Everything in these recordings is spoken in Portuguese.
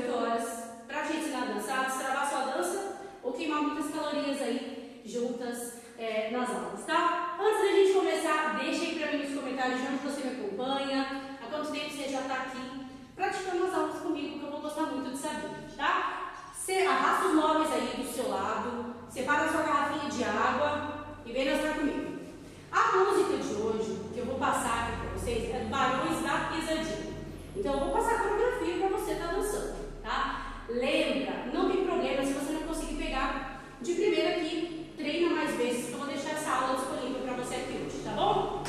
18 horas pra te ensinar a dançar, destravar sua dança ou queimar muitas calorias aí juntas nas aulas, tá? Antes da gente começar, deixa aí pra mim nos comentários de onde você me acompanha, há quanto tempo você já tá aqui praticando as aulas comigo, que eu vou gostar muito de saber, tá? Você arrasta os móveis aí do seu lado, separa a sua garrafinha de água e vem dançar comigo. A música de hoje, que eu vou passar aqui pra vocês, é do Barões da Pisadinha. Então eu vou passar a coreografia para você estar dançando, tá? Lembra, não tem problema se você não conseguir pegar de primeira aqui, treina mais vezes, que eu vou deixar essa aula disponível para você aqui hoje, tá bom?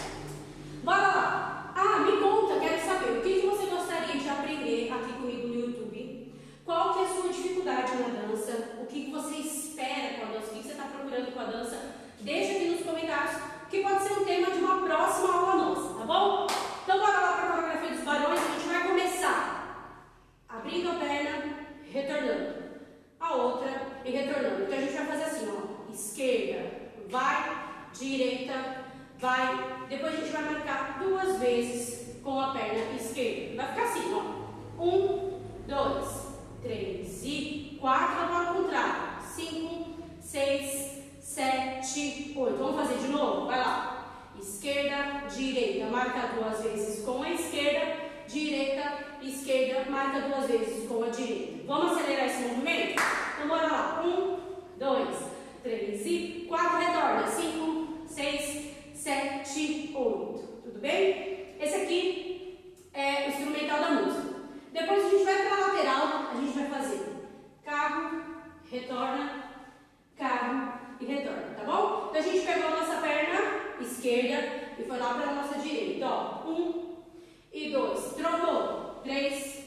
Bora lá! Ah, me conta, quero saber, o que você gostaria de aprender aqui comigo no YouTube? Qual que é a sua dificuldade na dança? O que você espera com a dança? O que você está procurando com a dança? Deixa aqui nos comentários, que pode ser um tema de uma próxima aula nossa, tá bom? Então bora lá para a coreografia dos barões, a gente vai começar abrindo a perna, retornando, a outra e retornando. Então a gente vai fazer assim, ó, esquerda, vai, direita, vai, depois a gente vai marcar 2 vezes com a perna esquerda. Vai ficar assim, ó, 1, 2, 3 e 4, agora ao contrário, 5, 6, 7, 8. Vamos fazer de novo? Vai lá. Esquerda, direita, marca 2 vezes com a esquerda, direita, esquerda, marca 2 vezes com a direita. Vamos acelerar esse movimento? Então bora lá. 1, 2, 3 e 4, retorna. 5, 6, 7, 8. Tudo bem? Esse aqui é o instrumental da música. Depois a gente vai para a lateral, a gente vai fazer carro, retorna, carro e retorna, tá bom? Então a gente pegou a nossa perna esquerda e foi lá para a nossa direita, ó, 1 e 2, trocou, 3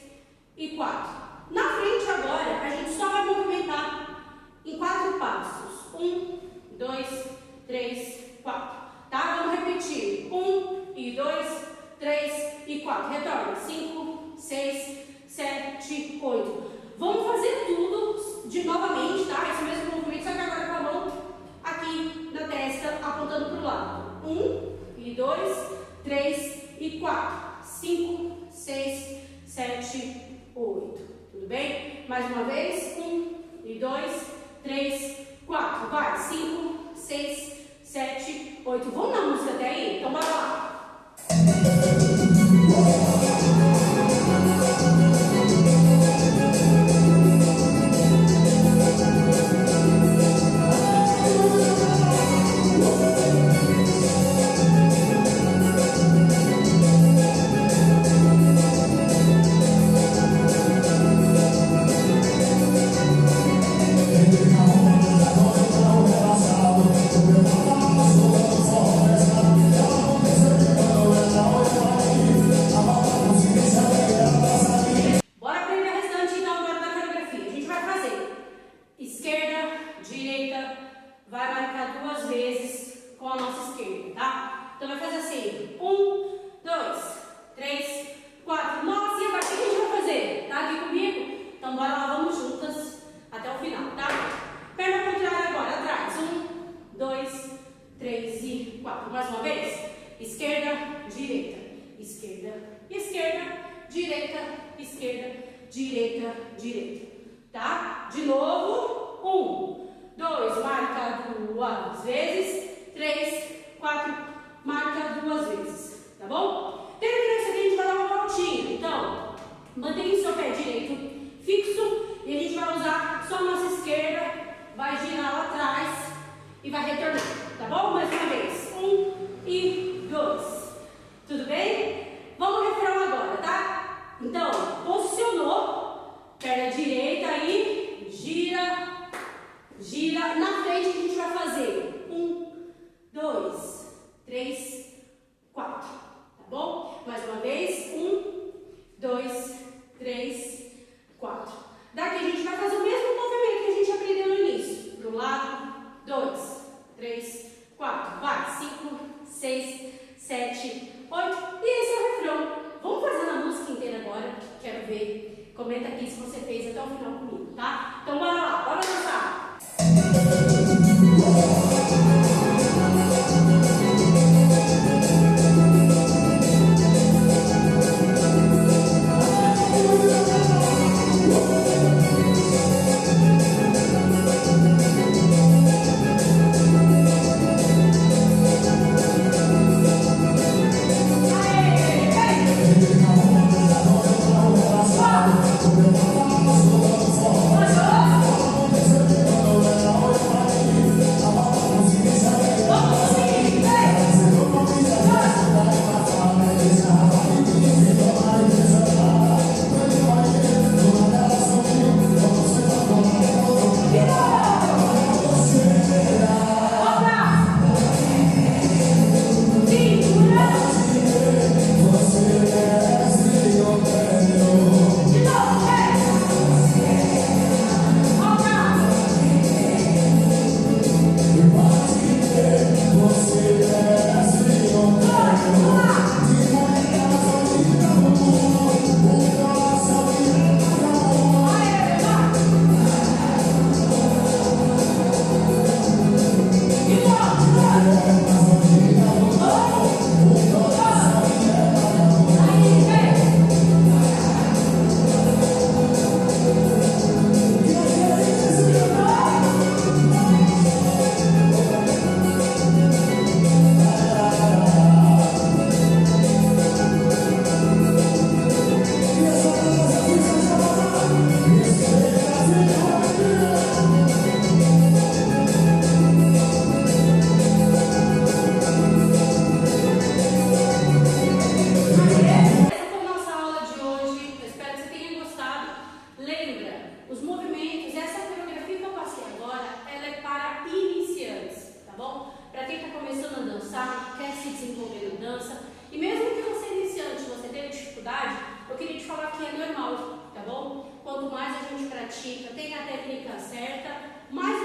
e 4. Na frente agora, a gente só vai movimentar em 4 passos, 1, 2, 3, 4, tá? Vamos repetir, 1 e 2, 3 e 4, retorna, 5, 6, 7, 8. Vamos fazer tudo de novamente, tá? Esse mesmo movimento, só que agora com a mão aqui na testa, apontando para o lado. 1 e 2, 3 e 4, 5, 6, 7, 8. Tudo bem? Mais uma vez. 1 e 2, 3, 4. Vai. 5, 6, 7, 8. Vamos na música até aí? Então bora lá. Vai marcar 2 vezes com a nossa esquerda, tá? Então vai fazer assim, 1, 2, 3, 4. Nossa, e agora o que a gente vai fazer? Tá aqui comigo? Então bora lá, vamos juntas até o final, tá? Perna contrária agora, atrás, 1, 2, 3 e 4. Mais uma vez, esquerda, direita, esquerda, esquerda, direita, esquerda, direita, direita, tá? De novo, 1, 2, marca 2 vezes, 3, 4, marca 2 vezes, tá bom? Terminando isso aqui, a gente vai dar uma voltinha. Então, mantenha o seu pé direito fixo e a gente vai usar só a nossa esquerda, vai girar lá atrás e vai retornar, tá bom? Mais uma vez, 1 e 2. Tudo bem? Vamos ao refrão agora, tá? Então, posicionou, perna direita aí, gira. Gira na frente, que a gente vai fazer 1, 2, 3, 4, tá bom? Mais uma vez, 1, 2, 3, 4. Daqui a gente vai fazer o mesmo movimento que a gente aprendeu no início. Pro lado, 2, 3, 4. Vai, 5, 6, 7, 8. E esse é o refrão. Vamos fazer na música inteira agora. Quero ver. Comenta aqui se você fez até o final comigo, tá? Então bora lá, bora dançar. normal, tá bom? Quanto mais a gente pratica, tem a técnica certa, mais